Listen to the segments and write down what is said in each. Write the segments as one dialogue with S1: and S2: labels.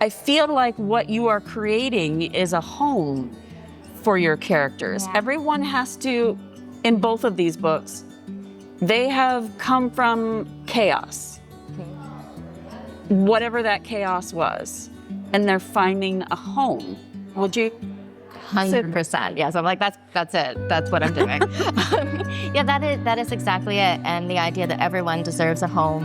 S1: I feel like what you are creating is a home for your characters.
S2: Yeah.
S1: Everyone has to, in both of these books, they have come from chaos, whatever that chaos was, and they're finding a home. Would you?
S2: 100%. Yes, I'm like, that's it. That's what I'm doing. Yeah, that is exactly it. And the idea that everyone deserves a home,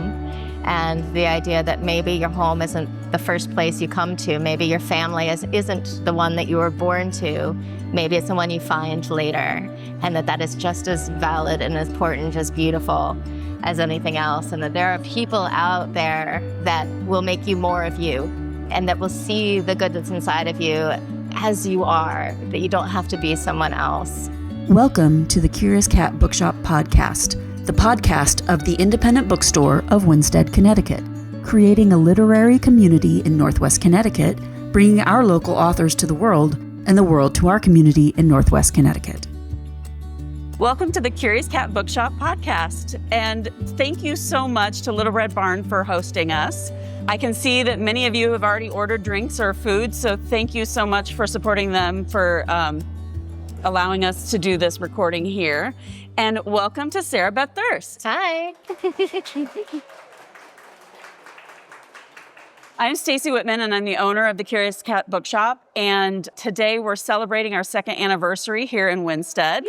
S2: and the idea that maybe your home isn't the first place you come to. Maybe your family isn't the one that you were born to. Maybe it's the one you find later, and that is just as valid and as important, as beautiful as anything else. And that there are people out there that will make you more of you, and that will see the good that's inside of you as you are, that you don't have to be someone else.
S3: Welcome to the Curious Cat Bookshop podcast, the podcast of the independent bookstore of Winsted, Connecticut, creating a literary community in Northwest Connecticut, bringing our local authors to the world and the world to our community in Northwest Connecticut.
S1: Welcome to the Curious Cat Bookshop podcast, and thank you so much to Little Red Barn for hosting us. I can see that many of you have already ordered drinks or food, so thank you so much for supporting them, for allowing us to do this recording here. And welcome to Sarah Beth Durst.
S2: Hi.
S1: I'm Stacy Whitman, and I'm the owner of the Curious Cat Bookshop. And today we're celebrating our second anniversary here in Winsted.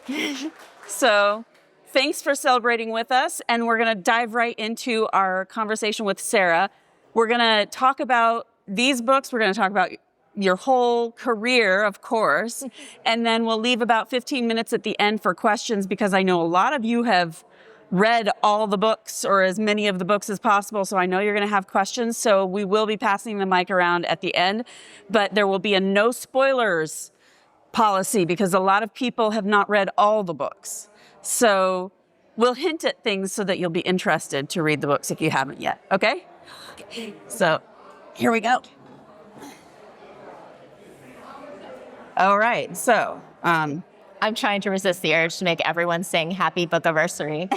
S2: Yay!
S1: So thanks for celebrating with us. And we're going to dive right into our conversation with Sarah. We're going to talk about these books. We're going to talk about your whole career, of course. And then we'll leave about 15 minutes at the end for questions, because I know a lot of you have read all the books, or as many of the books as possible. So I know you're going to have questions. So we will be passing the mic around at the end, but there will be a no spoilers policy, because a lot of people have not read all the books. So we'll hint at things so that you'll be interested to read the books if you haven't yet. Okay? So here we go. All right. So
S2: I'm trying to resist the urge to make everyone sing Happy Book Anniversary.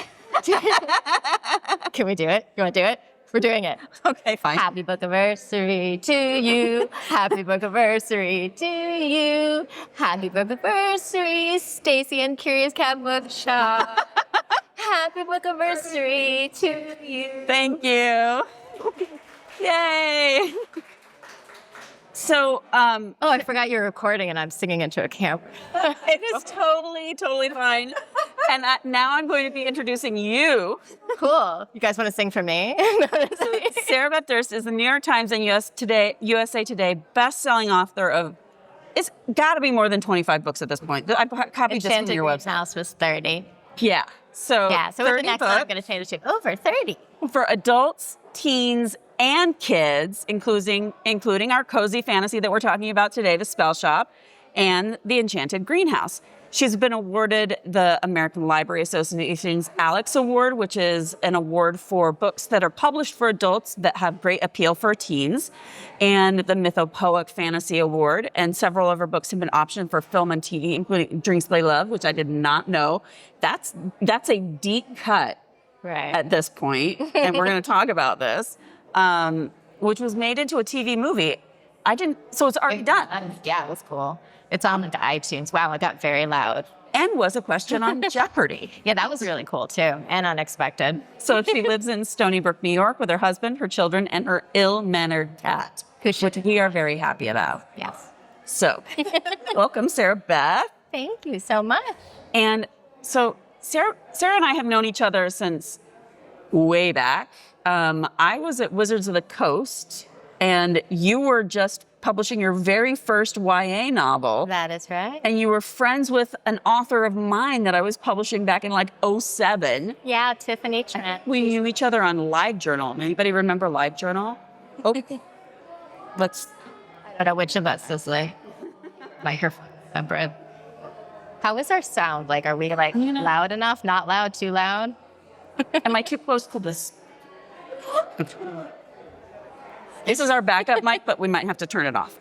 S2: Can we do it? You want to do it? We're doing it.
S1: okay, fine.
S2: Happy Book Anniversary to you. Happy Book Anniversary to you. Happy Book Anniversary, Stacy and Curious Cat Bookshop. Happy Book Anniversary to you.
S1: Thank you. Yay. So,
S2: Oh, I forgot you're recording and I'm singing into a camera.
S1: it is totally fine. And now I'm going to be introducing you.
S2: Cool. You guys want to sing for me?
S1: Sarah Beth Durst is the New York Times and USA Today best-selling author of, it's got to be more than 25 books at this point. I copied this from your website.
S2: House was 30.
S1: Yeah. So
S2: with the next one, I'm going to change it to over 30.
S1: For adults, teens, and kids, including our cozy fantasy that we're talking about today, the Spellshop, and the Enchanted Greenhouse. She's been awarded the American Library Association's Alex Award, which is an award for books that are published for adults that have great appeal for teens, and the Mythopoeic Fantasy Award. And several of her books have been optioned for film and TV, including Drinks Play Love, which I did not know. That's a deep cut at this point, and we're going to talk about this, which was made into a TV movie. So it's already done.
S2: Yeah, it was cool. It's on the iTunes. Wow, it got very loud.
S1: And was a question on Jeopardy.
S2: Yeah, that was really cool too, and unexpected.
S1: So she lives in Stony Brook, New York, with her husband, her children, and her ill-mannered cat, which we are very happy about.
S2: Yes.
S1: So, welcome, Sarah Beth.
S2: Thank you so much.
S1: And so Sarah and I have known each other since way back. I was at Wizards of the Coast, and you were just publishing your very first YA novel.
S2: That is right.
S1: And you were friends with an author of mine that I was publishing back in like 2007.
S2: Yeah, Tiffany Trent.
S1: We knew each other on LiveJournal. Anybody remember LiveJournal? Oh,
S2: I don't know which of us is like microphone number. How is our sound? Like, are we like loud enough? Not loud? Too loud?
S1: Am I too close to this? This is our backup mic, but we might have to turn it off.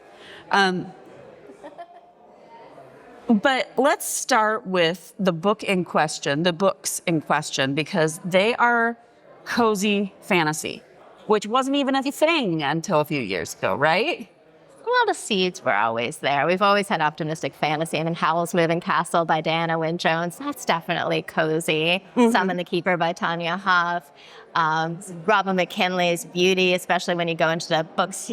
S1: But let's start with the books in question, because they are cozy fantasy. which wasn't even a thing until a few years ago, right?
S2: Well, the seeds were always there. We've always had optimistic fantasy. I mean, Howl's Moving Castle by Diana Wynne Jones, that's definitely cozy. Summon the Keeper by Tanya Huff. Robin McKinley's Beauty, especially when you go into the books,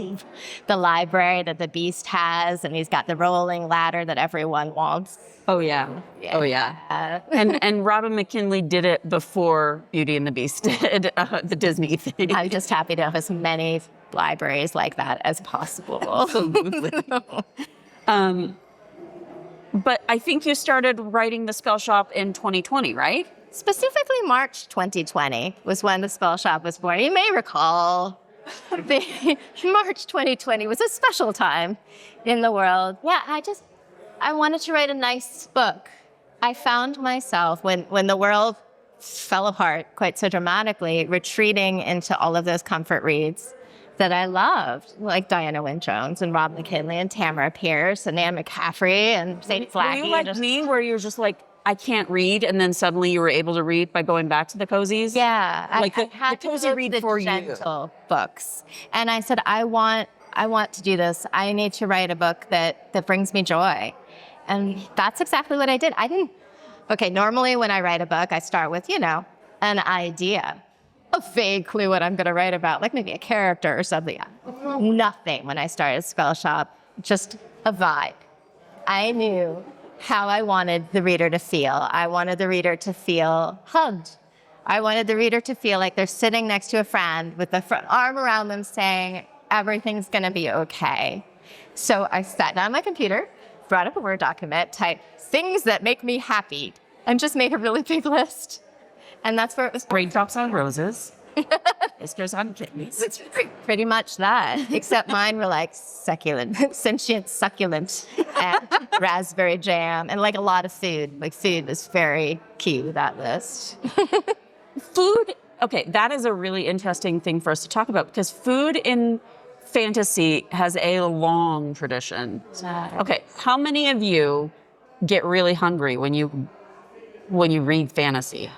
S2: the library that the Beast has, and he's got the rolling ladder that everyone wants.
S1: Oh, yeah. Oh, yeah. And Robin McKinley did it before Beauty and the Beast did, the Disney thing.
S2: I'm just happy to have as many libraries like that as possible.
S1: But I think you started writing the Spellshop in 2020, right?
S2: Specifically, March 2020 was when the Spellshop was born. You may recall March 2020 was a special time in the world. Yeah, I wanted to write a nice book. I found myself, when the world fell apart quite so dramatically, retreating into all of those comfort reads that I loved, like Diana Wynne Jones and Rob McKinley and Tamara Pierce and Anne McCaffrey and Sadie Flackey.
S1: Were you like me, where you're just like, I can't read, and then suddenly you were able to read by going back to the cozies?
S2: Yeah.
S1: Like the cozy read for you.
S2: Gentle books. And I said, I want to do this. I need to write a book that brings me joy. And that's exactly what I did. Normally when I write a book, I start with, an idea, a vague clue what I'm going to write about, like maybe a character or something. Nothing when I started Spellshop, just a vibe. I knew how I wanted the reader to feel. I wanted the reader to feel hugged. I wanted the reader to feel like they're sitting next to a friend with the front arm around them saying, everything's going to be okay. So I sat down on my computer, brought up a Word document, typed things that make me happy, and just made a really big list. And that's where it was.
S1: Raindrops on roses. Whiskers on kidneys.
S2: It's pretty much that, except mine were like succulent, sentient succulent, and raspberry jam, and like a lot of food. Like food was very key to that list.
S1: Food, okay, that is a really interesting thing for us to talk about, because food in fantasy has a long tradition. Okay, how many of you get really hungry when you read fantasy?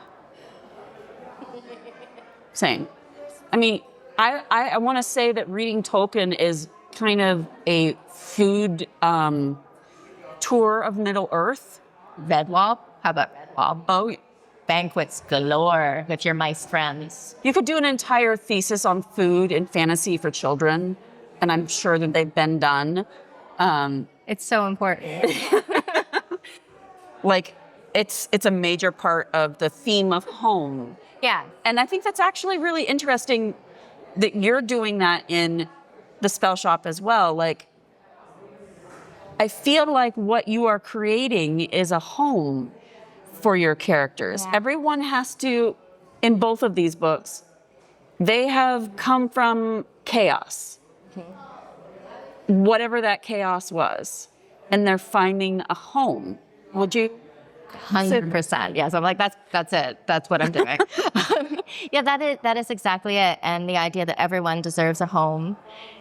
S1: Same. I mean, I want to say that reading Tolkien is kind of a food tour of Middle Earth.
S2: Redwall? How about Redwall?
S1: Oh,
S2: Banquets galore with your mice friends.
S1: you could do an entire thesis on food and fantasy for children, and I'm sure that they've been done.
S2: It's so important.
S1: Like, it's a major part of the theme of home.
S2: Yeah.
S1: And I think that's actually really interesting that you're doing that in the Spellshop as well. Like, I feel like what you are creating is a home for your characters.
S2: Yeah.
S1: Everyone has to, in both of these books, they have come from chaos. Whatever that chaos was. And they're finding a home. Would you?
S2: 100%. Yes, I'm like, that's it. That's what I'm doing. Yeah, that is exactly it. And the idea that everyone deserves a home,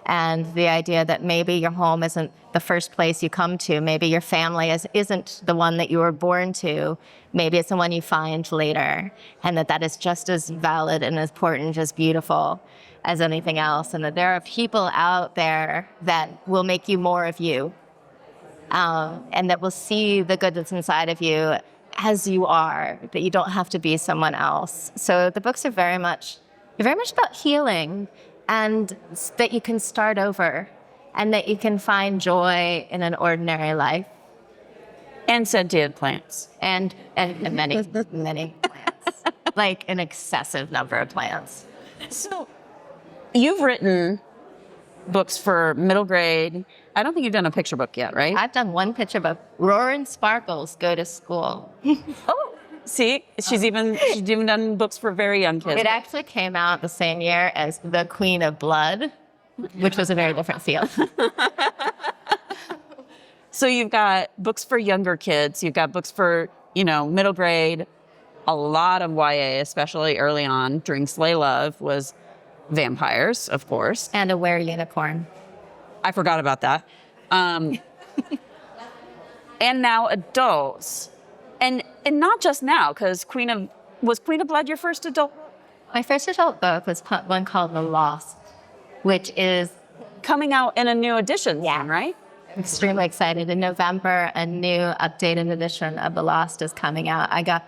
S2: and the idea that maybe your home isn't the first place you come to. Maybe your family isn't the one that you were born to. Maybe it's the one you find later, and that is just as valid and as important, as beautiful as anything else. And that there are people out there that will make you more of you. And that will see the good that's inside of you as you are, that you don't have to be someone else. So the books are very much about healing, and that you can start over, and that you can find joy in an ordinary life.
S1: And sentient plants.
S2: And many plants, like an excessive number of plants.
S1: So you've written books for middle grade. I don't think you've done a picture book yet, right?
S2: I've done one picture book. Roaring Sparkles Go to School.
S1: Oh, see, she's even done books for very young kids.
S2: It actually came out the same year as The Queen of Blood, which was a very different field.
S1: So you've got books for younger kids. You've got books for, middle grade. A lot of YA, especially early on during Slay Love, was vampires, of course.
S2: And a were-unicorn.
S1: I forgot about that. And now adults. And not just now, because was Queen of Blood your first adult?
S2: My first adult book was one called The Lost, which is
S1: coming out in a new edition,
S2: Yeah.
S1: right?
S2: extremely excited. In November, a new updated edition of The Lost is coming out. I got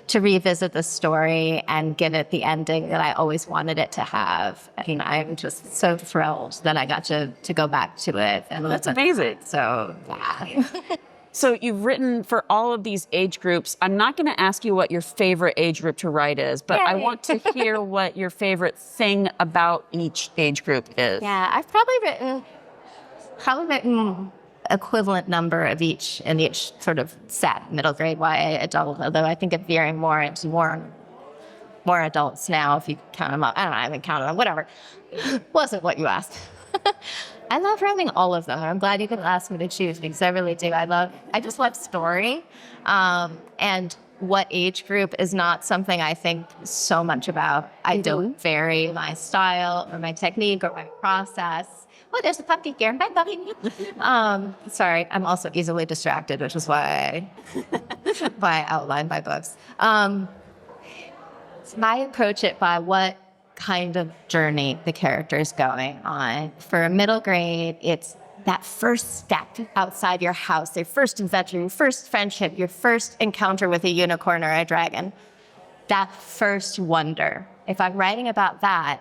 S2: to revisit the story and give it the ending that I always wanted it to have. And I'm just so thrilled that I got to go back to it. And
S1: That's
S2: listen.
S1: amazing.
S2: So, yeah.
S1: So you've written for all of these age groups. I'm not going to ask you what your favorite age group to write is, but I
S2: Yay.
S1: want to hear what your favorite thing about each age group is.
S2: Yeah, I've probably written equivalent number of each in each sort of set, middle grade, YA, adult, although I think it's veering more into more adults now if you count them up. I don't know, I haven't counted them, whatever. Wasn't what you asked. I love writing all of them. I'm glad you could ask me to choose because I really do. I just love story. And what age group is not something I think so much about. I don't vary my style or my technique or my process. Oh, there's a puppy here. Hi, puppy. Sorry, I'm also easily distracted, which is why I outline my books. I approach it by what kind of journey the character is going on. For a middle grade, it's that first step outside your house, your first adventure, your first friendship, your first encounter with a unicorn or a dragon. That first wonder. If I'm writing about that,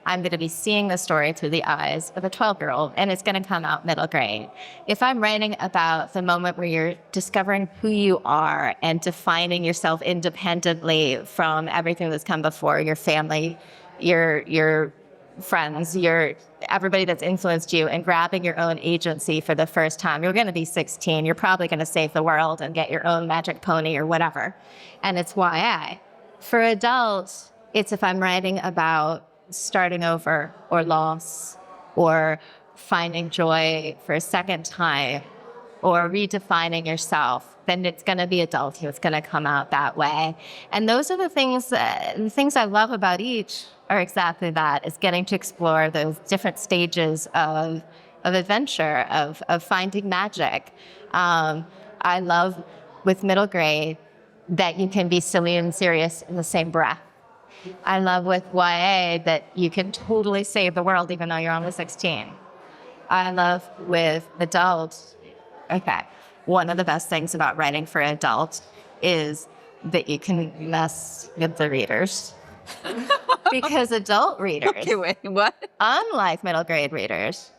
S2: I'm going to be seeing the story through the eyes of a 12-year-old, and it's going to come out middle grade. If I'm writing about the moment where you're discovering who you are and defining yourself independently from everything that's come before, your family, your friends, everybody that's influenced you, and grabbing your own agency for the first time, you're going to be 16. You're probably going to save the world and get your own magic pony or whatever. And it's YA. For adults, it's if I'm writing about starting over or loss or finding joy for a second time or redefining yourself, then it's going to be adulthood. It's going to come out that way. And those are the things I love about each are exactly that, is getting to explore those different stages of adventure, of finding magic. I love with middle grade that you can be silly and serious in the same breath. I love with YA that you can totally save the world even though you're only 16. I love with adults, one of the best things about writing for adults is that you can mess with the readers. Because adult readers,
S1: Okay, wait, what?
S2: unlike middle grade readers,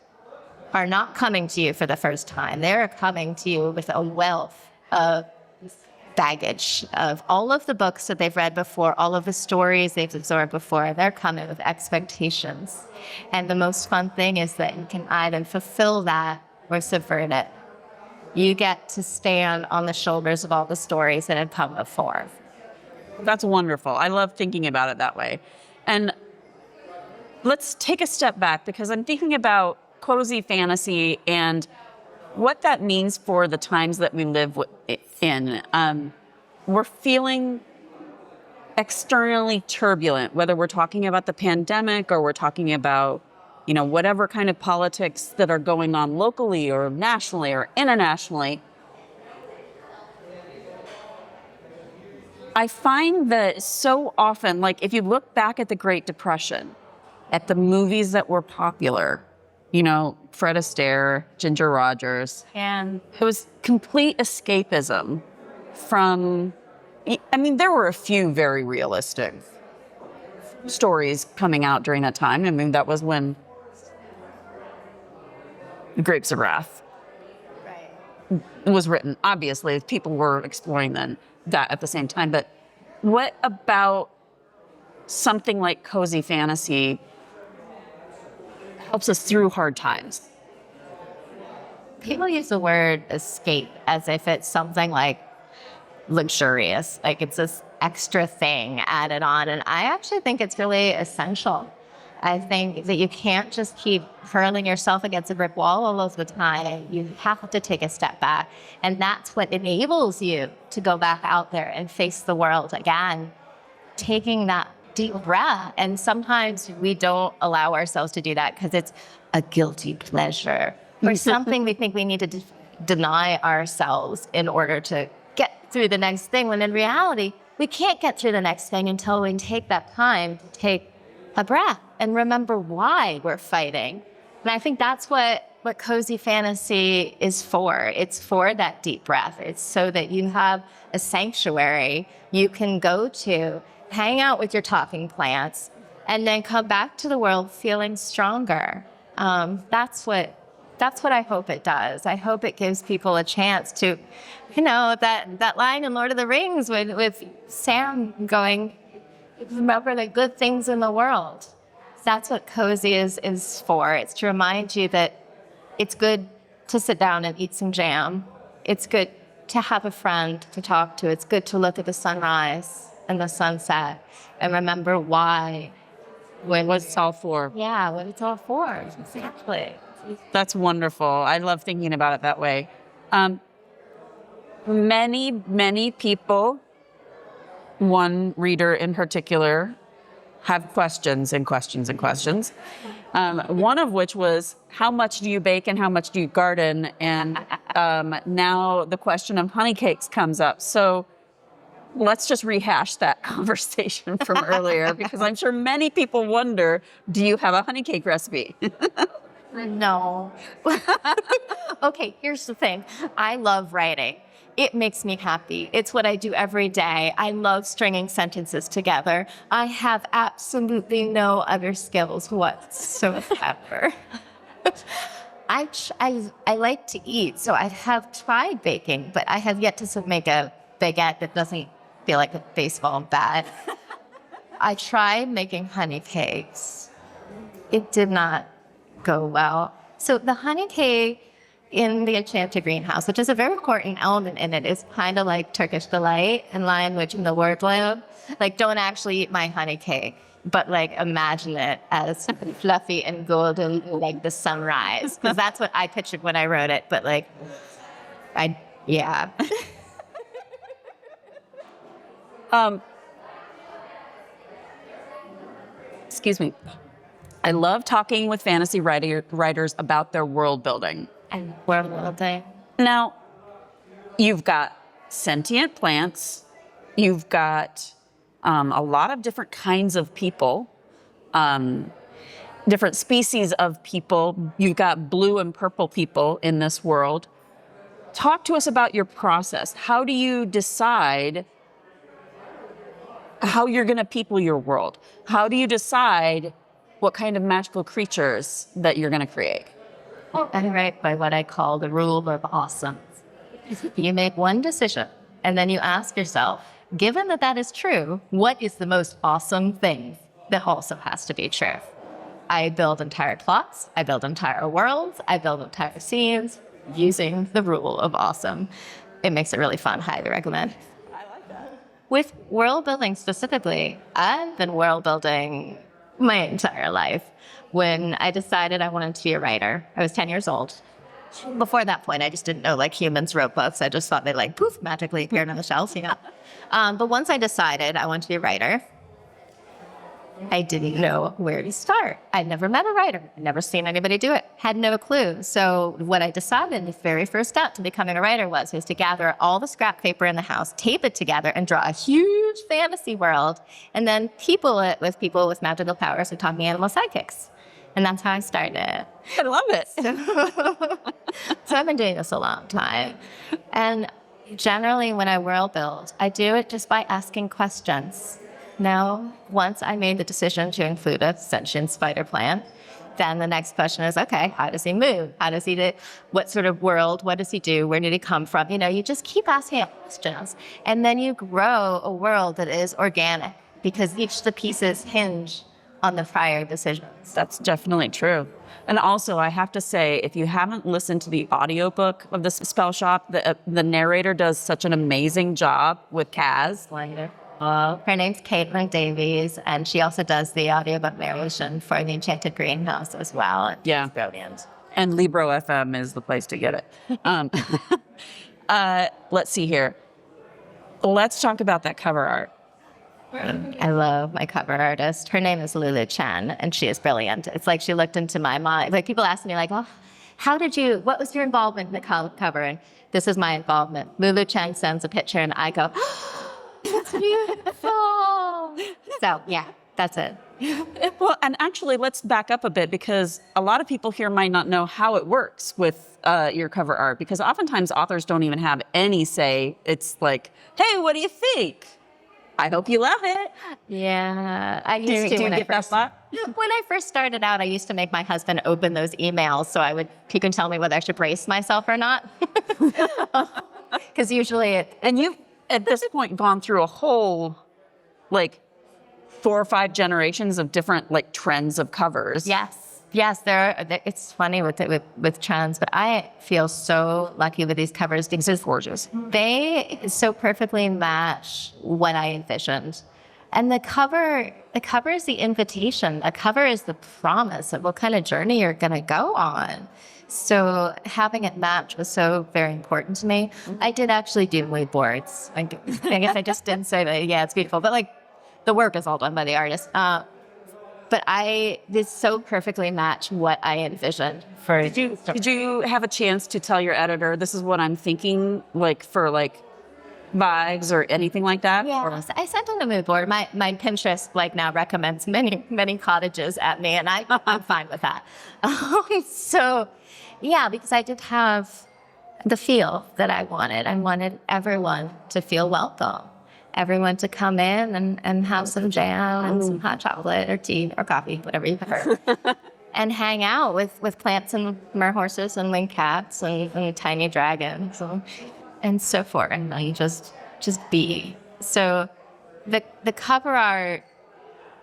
S2: are not coming to you for the first time. They're coming to you with a wealth of baggage of all of the books that they've read before, all of the stories they've absorbed before. They're coming with expectations. And the most fun thing is that you can either fulfill that or subvert it. You get to stand on the shoulders of all the stories that have come before.
S1: That's wonderful. I love thinking about it that way. And let's take a step back because I'm thinking about cozy fantasy and what that means for the times that we live in. We're feeling externally turbulent, whether we're talking about the pandemic or we're talking about, whatever kind of politics that are going on locally or nationally or internationally. I find that so often, like if you look back at the Great Depression, at the movies that were popular, Fred Astaire, Ginger Rogers,
S2: And
S1: it was complete escapism from, there were a few very realistic stories coming out during that time. That was when Grapes of Wrath was written. Obviously, people were exploring that at the same time. But what about something like cozy fantasy helps us through hard times?
S2: people use the word escape as if it's something like luxurious, like it's this extra thing added on. And I actually think it's really essential. I think that you can't just keep hurling yourself against a brick wall all of the time. You have to take a step back. And that's what enables you to go back out there and face the world again, taking that deep breath. And sometimes we don't allow ourselves to do that because it's a guilty pleasure or something we think we need to deny ourselves in order to get through the next thing, when in reality, we can't get through the next thing until we take that time to take a breath and remember why we're fighting. And I think that's what cozy fantasy is for. It's for that deep breath. It's so that you have a sanctuary you can go to, hang out with your talking plants, and then come back to the world feeling stronger. That's what I hope it does. I hope it gives people a chance to, that line in Lord of the Rings with Sam going, remember the good things in the world. That's what cozy is for. It's to remind you that it's good to sit down and eat some jam. It's good to have a friend to talk to. It's good to look at the sunrise and the sunset and remember why.
S1: What it's all for.
S2: Yeah, what it's all for. Exactly.
S1: That's wonderful. I love thinking about it that way. Many people, one reader in particular, have questions and questions and questions. One of which was, how much do you bake and how much do you garden? And now the question of honey cakes comes up. So let's just rehash that conversation from earlier, because I'm sure many people wonder, do you have a honey cake recipe?
S2: No. Okay, here's the thing. I love writing. It makes me happy. It's what I do every day. I love stringing sentences together. I have absolutely no other skills whatsoever. I like to eat, so I have tried baking, but I have yet to make a baguette that doesn't feel like a baseball bat. I tried making honey cakes. It did not go well. So the honey cake in the Enchanted greenhouse, which is a very important element in it, is kind of like Turkish delight, in line which in the word bloom. Like, don't actually eat my honey cake, but like imagine it as fluffy and golden like the sunrise. Because that's what I pictured when I wrote it. But like, yeah.
S1: Excuse me. I love talking with fantasy writers about their world building.
S2: And world building.
S1: Now, you've got sentient plants, you've got a lot of different kinds of people, different species of people. You've got blue and purple people in this world. Talk to us about your process. How do you decide how you're going to people your world? How do you decide what kind of magical creatures that you're going to create?
S2: I write by what I call the rule of awesome. You make one decision, and then you ask yourself, given that that is true, what is the most awesome thing that also has to be true? I build entire plots, I build entire worlds, I build entire scenes using the rule of awesome. It makes it really fun. Highly recommend.
S1: I like that.
S2: With world building specifically, I've been world building my entire life. When I decided I wanted to be a writer, I was 10 years old. Before that point, I just didn't know like humans wrote books. I just thought they like poof magically appeared on the shelves, But once I decided I wanted to be a writer, I didn't know where to start. I'd never met a writer. I'd never seen anybody do it. Had no clue. So what I decided, the very first step to becoming a writer was to gather all the scrap paper in the house, tape it together, and draw a huge fantasy world, and then people it with people with magical powers who taught me animal sidekicks. And that's how I started.
S1: I love it.
S2: So I've been doing this a long time. And generally when I world build, I do it just by asking questions. Now, once I made the decision to include a sentient spider plant, then the next question is, okay, how does he move? How does he do? What sort of world? What does he do? Where did he come from? You just keep asking questions. And then you grow a world that is organic because each of the pieces hinge on the prior decisions.
S1: That's definitely true. And also, I have to say, if you haven't listened to the audiobook of the Spellshop, the narrator does such an amazing job with Kaz.
S2: Her name's Caitlin Davies, and she also does the audiobook narration for the Enchanted greenhouse as well.
S1: Yeah.
S2: Brilliant.
S1: And Libro FM is the place to get it. Let's see here. Let's talk about that cover art.
S2: I love my cover artist. Her name is Lulu Chen, and she is brilliant. It's like she looked into my mind. Like people ask me, like, "Oh, what was your involvement in the cover?" And this is my involvement. Lulu Chen sends a picture, and I go, It's beautiful. So yeah, that's it.
S1: Well, and actually, let's back up a bit because a lot of people here might not know how it works with your cover art because oftentimes authors don't even have any say. It's like, hey, what do you think? I hope you love it.
S2: Yeah, I used
S1: Do
S2: to
S1: you
S2: when I
S1: get that
S2: first
S1: thought?
S2: when I first started out. I used to make my husband open those emails so he can tell me whether I should brace myself or not. Because usually
S1: And you've, at this point, gone through a whole, like, 4 or 5 generations of different, like, trends of covers.
S2: Yes, it's funny with trends, but I feel so lucky with these covers because
S1: It's gorgeous.
S2: they so perfectly match what I envisioned. And the cover is the invitation. A cover is the promise of what kind of journey you're going to go on. So having it match was so very important to me. I did actually do mood boards. I guess I just didn't say that, yeah, it's beautiful. But like the work is all done by the artist. But this so perfectly match what I envisioned for.
S1: Did you have a chance to tell your editor, this is what I'm thinking, like, for, like, vibes or anything like that?
S2: Yeah,
S1: Or-
S2: I sent in a mood board. My Pinterest now recommends many cottages at me, and I'm fine with that. So, yeah, because I did have the feel that I wanted. I wanted everyone to feel welcome. Everyone to come in and have some jam and some hot chocolate or tea or coffee, whatever you prefer. And hang out with plants and mer horses and winged cats and tiny dragons and so forth. And you just be. So the cover art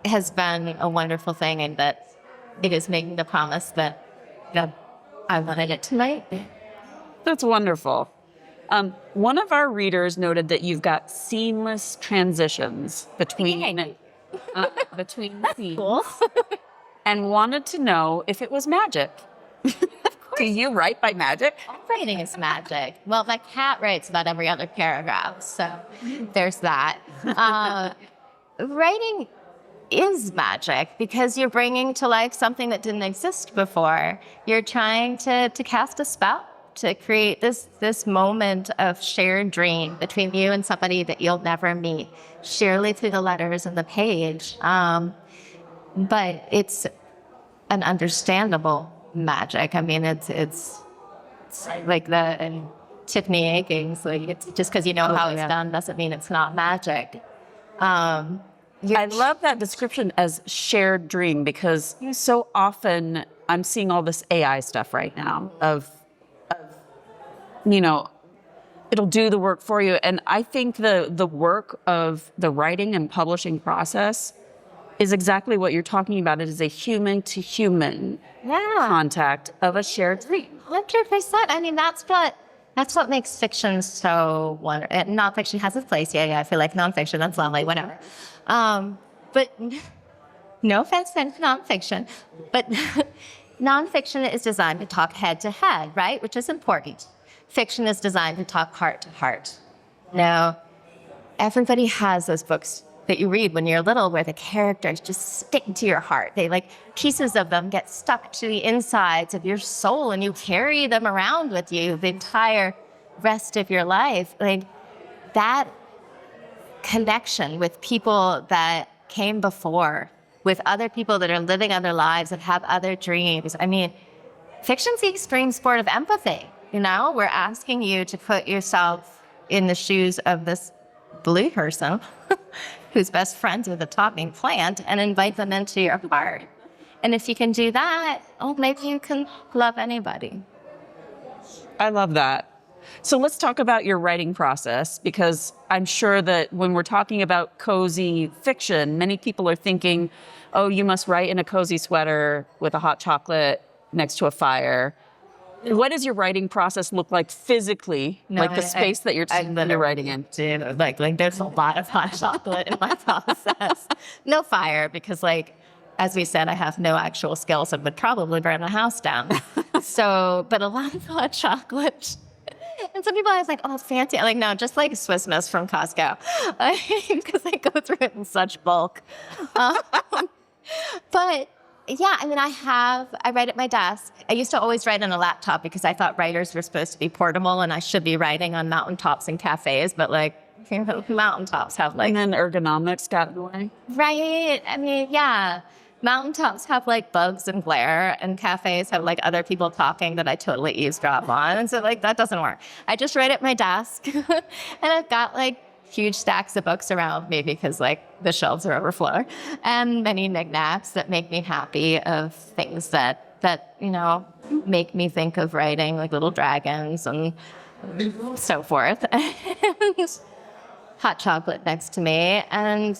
S2: has been a wonderful thing, and that it is making the promise that I wanted it tonight.
S1: That's wonderful. One of our readers noted that you've got seamless transitions between scenes, and wanted to know if it was magic. Do you write by magic?
S2: Writing is magic. Well, my cat writes about every other paragraph, so there's that. Writing is magic because you're bringing to life something that didn't exist before. You're trying to cast a spell, to create this moment of shared dream between you and somebody that you'll never meet, surely through the letters and the page. But it's an understandable magic. I mean, it's like the Tiffany Aking's, like, it's just because you know how it's done doesn't mean it's not magic.
S1: I love that description as shared dream because so often I'm seeing all this AI stuff right now of it'll do the work for you. And I think the work of the writing and publishing process is exactly what you're talking about. It is a human to human contact of a shared dream.
S2: 100%. I mean, that's what makes fiction so wonderful. Nonfiction has its place. Yeah, I feel like nonfiction, that's lovely, whatever. But no offense to nonfiction, but nonfiction is designed to talk head to head, right? Which is important. Fiction is designed to talk heart to heart. Now, everybody has those books that you read when you're little where the characters just stick to your heart. They, like, pieces of them get stuck to the insides of your soul and you carry them around with you the entire rest of your life. Like, that connection with people that came before, with other people that are living other lives and have other dreams. I mean, fiction's the extreme sport of empathy. We're asking you to put yourself in the shoes of this blue person who's best friends with a talking plant and invite them into your heart. And if you can do that, maybe you can love anybody.
S1: I love that. So let's talk about your writing process, because I'm sure that when we're talking about cozy fiction, many people are thinking, oh, you must write in a cozy sweater with a hot chocolate next to a fire. What does your writing process look like physically, the space that you're writing in?
S2: Like there's a lot of hot chocolate in my process. No fire, because as we said, I have no actual skills and would probably burn a house down. But a lot of hot chocolate. And some people are like, oh, fancy. I'm like, no, just like Swiss Miss from Costco, because I go through it in such bulk. But yeah, I mean, I write at my desk. I used to always write on a laptop because I thought writers were supposed to be portable and I should be writing on mountaintops and cafes. But Mountaintops have like...
S1: And then ergonomics got in the way.
S2: Right? I mean, yeah. Mountaintops have like bugs and glare, and cafes have like other people talking that I totally eavesdrop on. And so like that doesn't work. I just write at my desk and I've got like huge stacks of books around me because like the shelves are overflowing, and many knickknacks that make me happy of things that make me think of writing, like little dragons and so forth. And hot chocolate next to me, and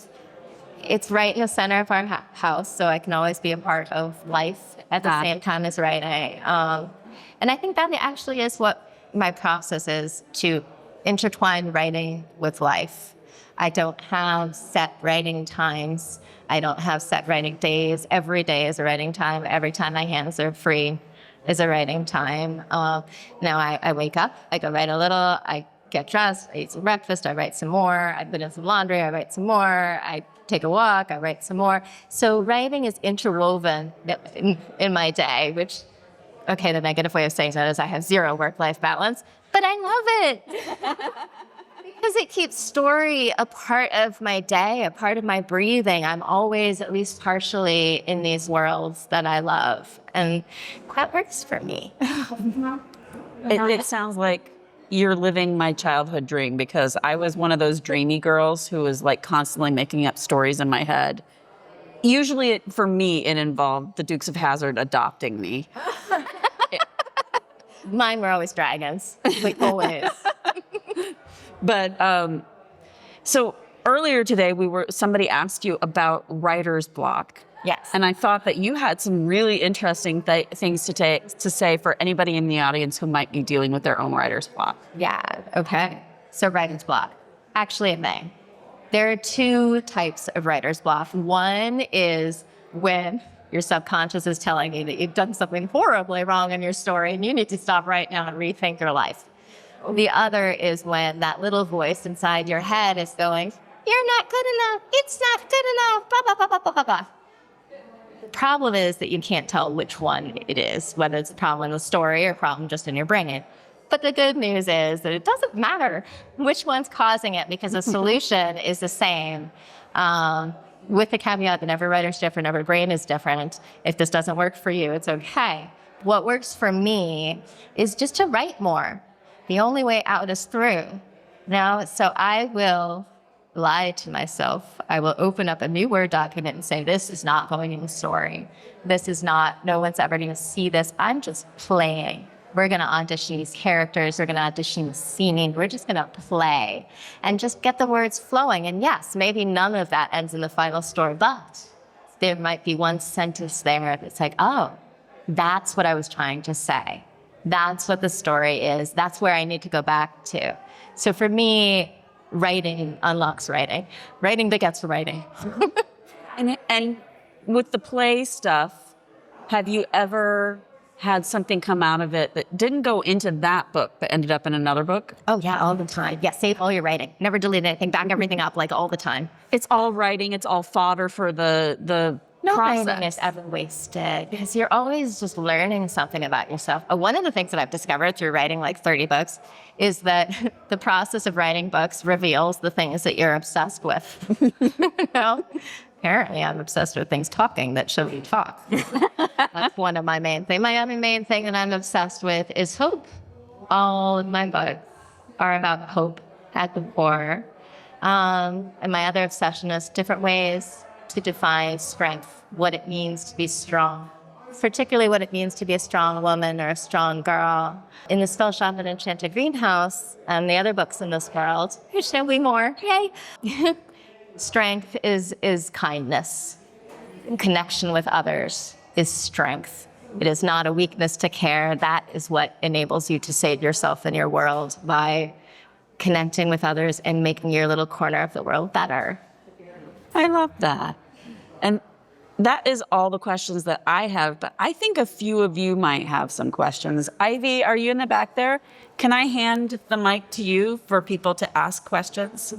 S2: it's right in the center of our house, so I can always be a part of life at the same time as writing. And I think that actually is what my process is, to intertwine writing with life. I don't have set writing times. I don't have set writing days. Every day is a writing time. Every time my hands are free is a writing time. Now I wake up, I go write a little, I get dressed, I eat some breakfast, I write some more, I put in some laundry, I write some more, I take a walk, I write some more. So writing is interwoven in my day, which, okay, the negative way of saying that is I have zero work-life balance, but I love it. Because it keeps story a part of my day, a part of my breathing. I'm always at least partially in these worlds that I love. And that works for me.
S1: It sounds like you're living my childhood dream, because I was one of those dreamy girls who was like constantly making up stories in my head. Usually for me, it involved the Dukes of Hazzard adopting me.
S2: Mine were always dragons, like always.
S1: But so earlier today, somebody asked you about writer's block.
S2: Yes.
S1: And I thought that you had some really interesting things to say for anybody in the audience who might be dealing with their own writer's block.
S2: Yeah, okay. So writer's block. Actually, a thing. There are two types of writer's block. One is when your subconscious is telling you that you've done something horribly wrong in your story and you need to stop right now and rethink your life. The other is when that little voice inside your head is going, "You're not good enough. It's not good enough. Blah, blah, blah, blah, blah, blah." The problem is that you can't tell which one it is, whether it's a problem in the story or a problem just in your brain. But the good news is that it doesn't matter which one's causing it, because the solution is the same. With the caveat that every writer's different, every brain is different. If this doesn't work for you, it's okay. What works for me is just to write more. The only way out is through. So I will lie to myself. I will open up a new Word document and say, this is not going in the story. This is not, no one's ever going to see this. I'm just playing. We're going to audition these characters. We're going to audition the scene. We're just going to play and just get the words flowing. And yes, maybe none of that ends in the final story, but there might be one sentence there that's like, oh, that's what I was trying to say. That's what the story is. That's where I need to go back to. So for me, writing unlocks writing. Writing begets writing.
S1: And with the play stuff, have you ever had something come out of it that didn't go into that book but ended up in another book?
S2: Oh, yeah, all the time. Yeah, save all your writing. Never delete anything. Back everything up, like all the time.
S1: It's all writing. It's all fodder for the
S2: No
S1: process.
S2: writing is ever wasted, because you're always just learning something about yourself. One of the things that I've discovered through writing like 30 books is that the process of writing books reveals the things that you're obsessed with. Apparently I'm obsessed with things talking that shouldn't talk. That's one of my main things. My other main thing that I'm obsessed with is hope. All of my books are about hope at the core. And my other obsession is different ways to define strength, what it means to be strong, particularly what it means to be a strong woman or a strong girl. In the Spellshop and Enchanted greenhouse and the other books in this world, there's no be more, yay. Strength is kindness. Connection with others is strength. It is not a weakness to care. That is what enables you to save yourself and your world, by connecting with others and making your little corner of the world better.
S1: I love that. And that is all the questions that I have, but I think a few of you might have some questions. Ivy, are you in the back there? Can I hand the mic to you for people to ask questions?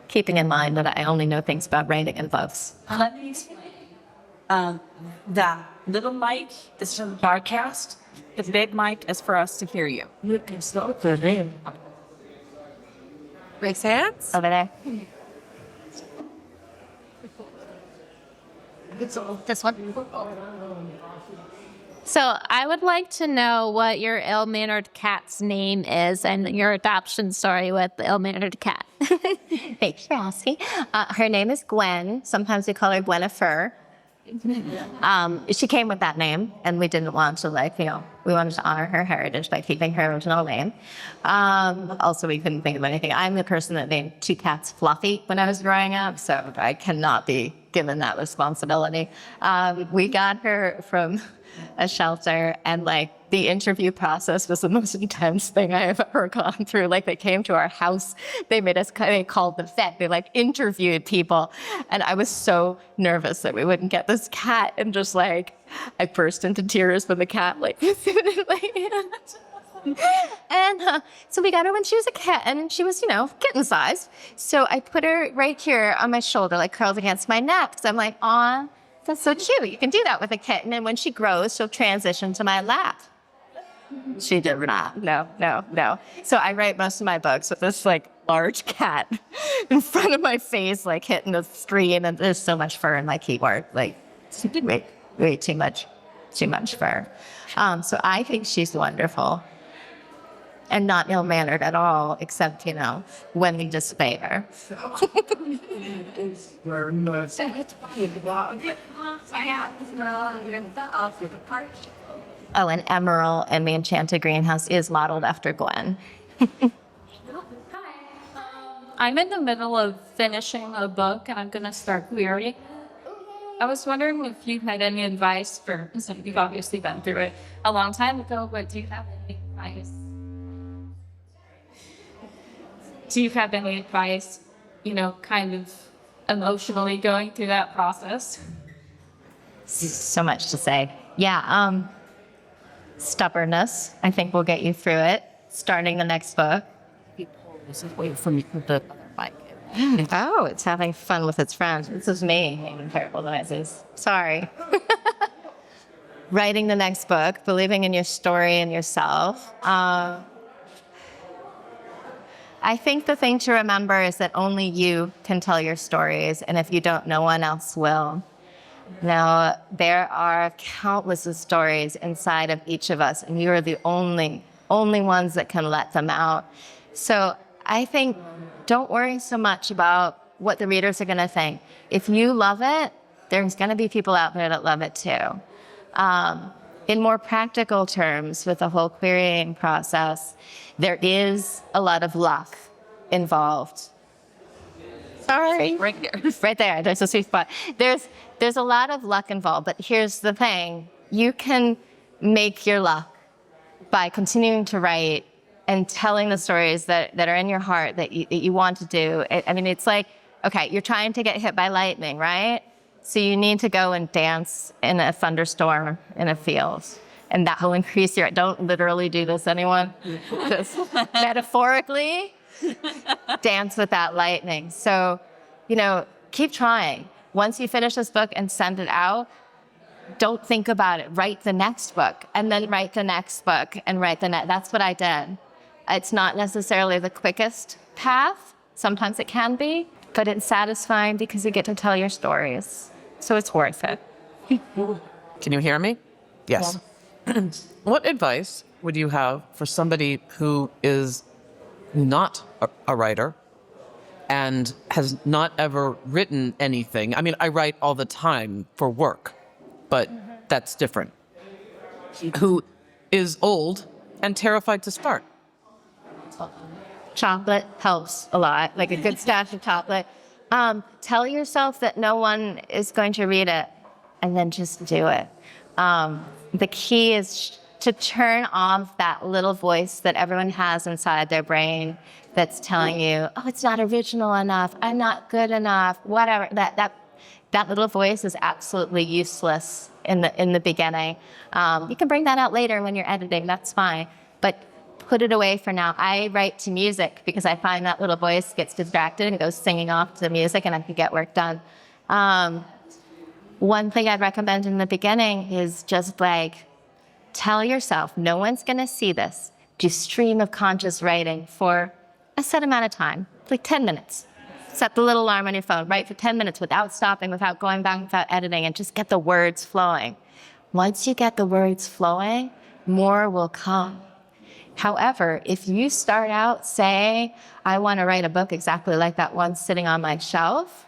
S2: Keeping in mind that I only know things about writing and books.
S1: The little mic is for the podcast. The big mic is for us to hear you.
S4: Raise hands.
S2: Over there. This one.
S5: So I would like to know what your ill-mannered cat's name is and your adoption story with the ill-mannered cat.
S2: Thanks for asking. Her name is Gwen. Sometimes we call her Gwenifer. She came with that name, and we didn't want to, we wanted to honor her heritage by keeping her original name. Also, we couldn't think of anything. I'm the person that named 2 cats Fluffy when I was growing up, so I cannot be given that responsibility. We got her from a shelter, and the interview process was the most intense thing I have ever gone through. They came to our house, they called the vet, they interviewed people, and I was so nervous that we wouldn't get this cat, and just I burst into tears when the cat and so we got her when she was a kitten, and she was, kitten sized. So I put her right here on my shoulder, curled against my neck. So I'm like, aw, that's so cute. You can do that with a kitten. And when she grows, she'll transition to my lap. She did not. No. So I write most of my books with this large cat in front of my face, hitting the screen. And there's so much fur in my keyboard. Way too much fur. So I think she's wonderful. And not ill-mannered at all, except, when we display her. Oh, and Emerald and the Enchanted greenhouse is modeled after Gwen.
S6: I'm in the middle of finishing a book, and I'm going to start querying. I was wondering if you had any advice for, since you've obviously been through it a long time ago, but do you have any advice? Do you have any advice, kind of emotionally going through that process?
S2: So much to say. Yeah, stubbornness, I think, will get you through it. Starting the next book.
S4: Wait for me to put the mic.
S2: Oh, it's having fun with its friends. This is me making terrible noises. Sorry. Writing the next book, believing in your story and yourself. I think the thing to remember is that only you can tell your stories, and if you don't, no one else will. Now, there are countless of stories inside of each of us, and you are the only ones that can let them out. So I think don't worry so much about what the readers are going to think. If you love it, there's going to be people out there that love it too. In more practical terms, with the whole querying process, there is a lot of luck involved. Sorry.
S1: Right here.
S2: Right there. There's a sweet spot. There's a lot of luck involved, but here's the thing. You can make your luck by continuing to write and telling the stories that are in your heart that you want to do. It's okay, you're trying to get hit by lightning, right? So you need to go and dance in a thunderstorm in a field. And that will increase don't literally do this, anyone. Just metaphorically, dance with that lightning. So, keep trying. Once you finish this book and send it out, don't think about it. Write the next book, and then write the next book, and write the next. That's what I did. It's not necessarily the quickest path. Sometimes it can be, but it's satisfying because you get to tell your stories. So it's worth it.
S4: Can you hear me? Yes. Yeah. What advice would you have for somebody who is not a writer and has not ever written anything? I write all the time for work, but that's different. Who is old and terrified to start?
S2: Chocolate helps a lot, a good stash of chocolate. Tell yourself that no one is going to read it, and then just do it. The key is to turn off that little voice that everyone has inside their brain that's telling you, oh, it's not original enough, I'm not good enough, whatever. That little voice is absolutely useless in the beginning. You can bring that out later when you're editing, that's fine. But put it away for now. I write to music because I find that little voice gets distracted and goes singing off to the music, and I can get work done. one thing I'd recommend in the beginning is just like, tell yourself, no one's going to see this. Do stream of conscious writing for a set amount of time, like 10 minutes. Set the little alarm on your phone, write for 10 minutes without stopping, without going back, without editing, and just get the words flowing. Once you get the words flowing, more will come. However, if you start out saying, I want to write a book exactly like that one sitting on my shelf,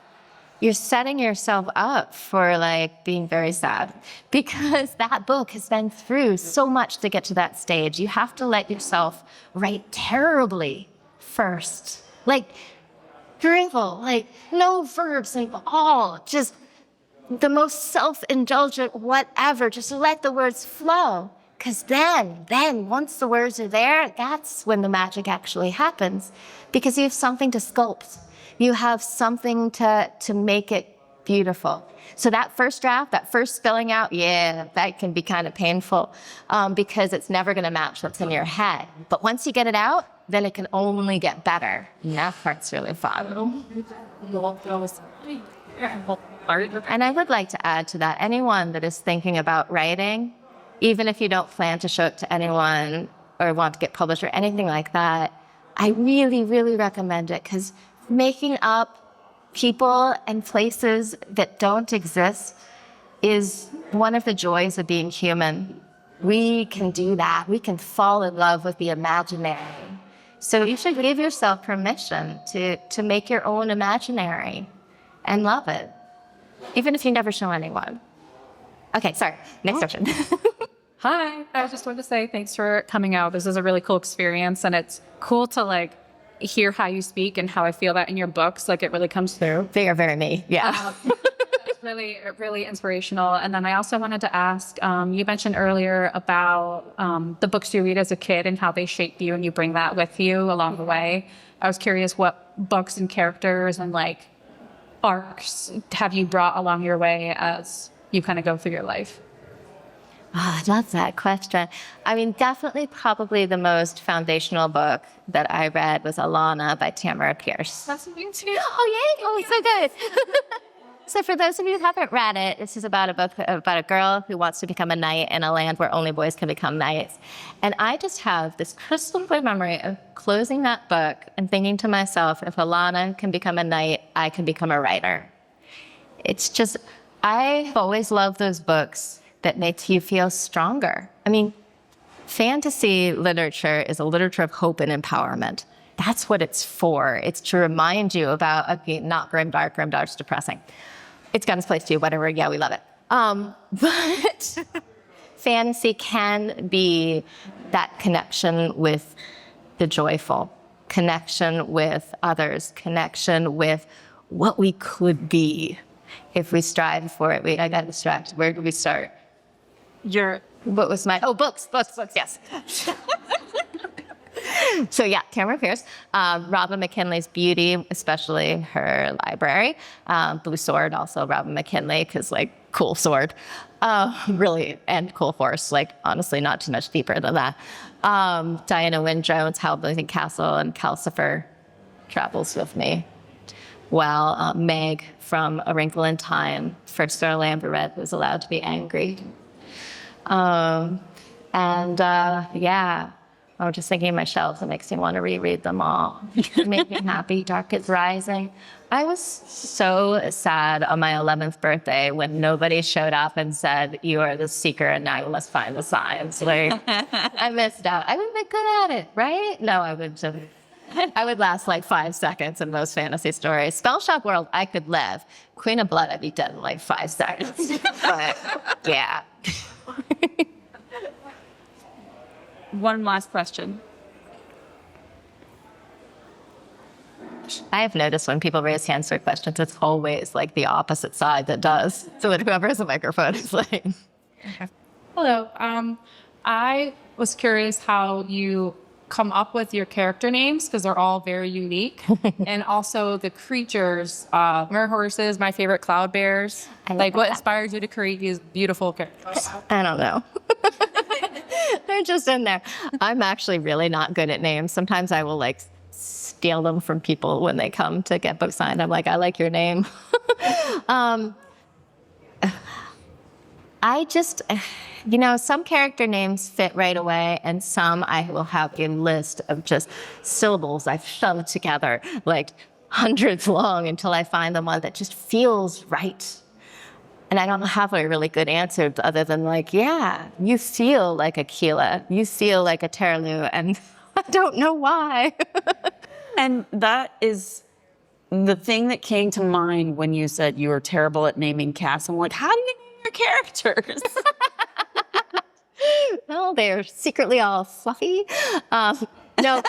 S2: you're setting yourself up for like being very sad, because that book has been through so much to get to that stage. You have to let yourself write terribly first. Like drivel, like no verbs at all, just the most self-indulgent whatever, just let the words flow. Because then once the words are there, that's when the magic actually happens, because you have something to sculpt. You have something to make it beautiful. So that first draft, that first spelling out, yeah, that can be kind of painful because it's never going to match what's in your head. But once you get it out, then it can only get better. And that part's really fun. And I would like to add to that, anyone that is thinking about writing, even if you don't plan to show it to anyone or want to get published or anything like that, I really, really recommend it, because making up people and places that don't exist is one of the joys of being human. We can do that. We can fall in love with the imaginary. So you should give yourself permission to make your own imaginary and love it, even if you never show anyone. Okay, sorry. Next question.
S6: Hi, I just wanted to say thanks for coming out. This is a really cool experience, and it's cool to like hear how you speak and how I feel that in your books. Like it really comes through.
S2: They are very me. Yeah.
S6: It's really, really inspirational. And then I also wanted to ask, you mentioned earlier about the books you read as a kid and how they shape you, and you bring that with you along the way. I was curious what books and characters and like arcs have you brought along your way as you kind of go through your life?
S2: Oh, I love that question. I mean, definitely probably the most foundational book that I read was Alana by Tamara Pierce.
S6: That's me too.
S2: Oh, yay. Oh, so good. So for those of you who haven't read it, this is about a book about a girl who wants to become a knight in a land where only boys can become knights. And I just have this crystal clear memory of closing that book and thinking to myself, if Alana can become a knight, I can become a writer. It's just, I've always loved those books that makes you feel stronger. I mean, fantasy literature is a literature of hope and empowerment. That's what it's for. It's to remind you about, okay, not grimdark, grimdark's depressing. It's got its place too, whatever, yeah, we love it. But fantasy can be that connection with the joyful, connection with others, connection with what we could be if we strive for it. I got distracted. Where do we start? What was my, books, yes. So yeah, Tamara Pierce, Robin McKinley's Beauty, especially her library. Blue Sword, also Robin McKinley, because like cool sword, really, and cool horse. Like honestly, not too much deeper than that. Diana Wynne Jones, Howling Castle, and Calcifer travels with me. Well, Meg from A Wrinkle in Time, first girl Amber Red was allowed to be angry. Yeah. I'm just thinking of my shelves. It makes me want to reread them all. It made me happy. Dark is Rising. I was so sad on my 11th birthday when nobody showed up and said, you are the seeker and now you must find the signs. Like, I missed out. I would have been good at it, right? No, I would last like 5 seconds in most fantasy stories. Spellshop world, I could live. Queen of Blood, I'd be dead in like 5 seconds. But yeah.
S1: One last question.
S2: I have noticed when people raise hands for questions, it's always like the opposite side that does. So that whoever has a microphone is like...
S6: Okay. Hello. I was curious how you come up with your character names, because they're all very unique. And also the creatures, mer horses, my favorite cloud bears. Like what inspired you to create these beautiful characters?
S2: I don't know. They're just in there. I'm actually really not good at names. Sometimes I will like steal them from people when they come to get books signed. I'm like, I like your name. I just, some character names fit right away, and some I will have a list of just syllables I've shoved together, like hundreds long, until I find the one that just feels right. And I don't have a really good answer other than like, yeah, you feel like a Keela, you feel like a Terlu, and I don't know why.
S1: And that is the thing that came to mind when you said you were terrible at naming cats. I'm like, how do you name your characters?
S2: Well, they're secretly all fluffy. No,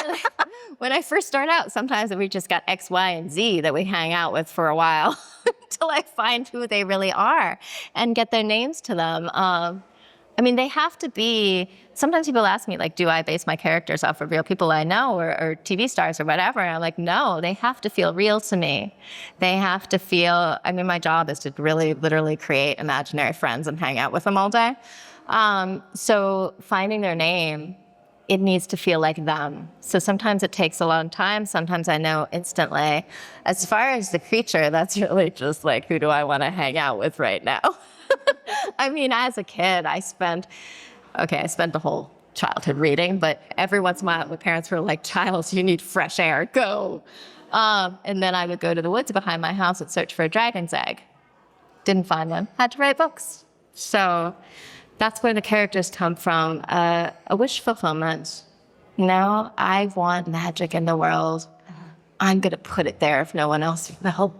S2: when I first start out, sometimes we just got X, Y, and Z that we hang out with for a while until I find who they really are and get their names to them. They have to be, sometimes people ask me, like, do I base my characters off of real people I know or TV stars or whatever? And I'm like, no, they have to feel real to me. They have to feel, my job is to really literally create imaginary friends and hang out with them all day. So finding their name, it needs to feel like them. So sometimes it takes a long time. Sometimes I know instantly. As far as the creature, that's really just like, who do I want to hang out with right now? As a kid, I spent the whole childhood reading, but every once in a while, my parents were like, Giles, you need fresh air, go. And then I would go to the woods behind my house and search for a dragon's egg. Didn't find one. Had to write books. So that's where the characters come from, a wish fulfillment. I want magic in the world. I'm going to put it there if no one else will.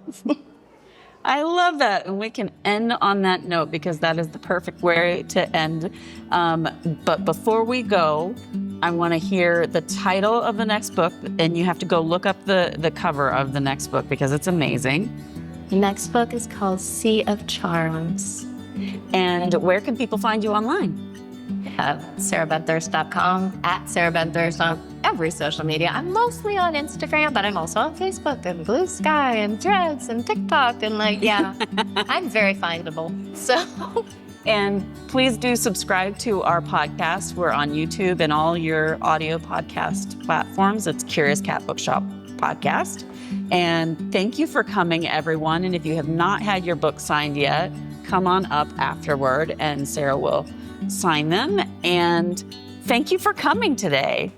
S1: I love that. And we can end on that note because that is the perfect way to end. But before we go, I want to hear the title of the next book, and you have to go look up the cover of the next book because it's amazing.
S2: The next book is called Sea of Charms.
S1: And where can people find you online?
S2: SarahBethDurst.com, at Sarah Beth Durst on every social media. I'm mostly on Instagram, but I'm also on Facebook and Blue Sky and Threads and TikTok and I'm very findable. So,
S1: and please do subscribe to our podcast. We're on YouTube and all your audio podcast platforms. It's Curious Cat Bookshop Podcast. And thank you for coming, everyone. And if you have not had your book signed yet, come on up afterward and Sarah will sign them. And thank you for coming today.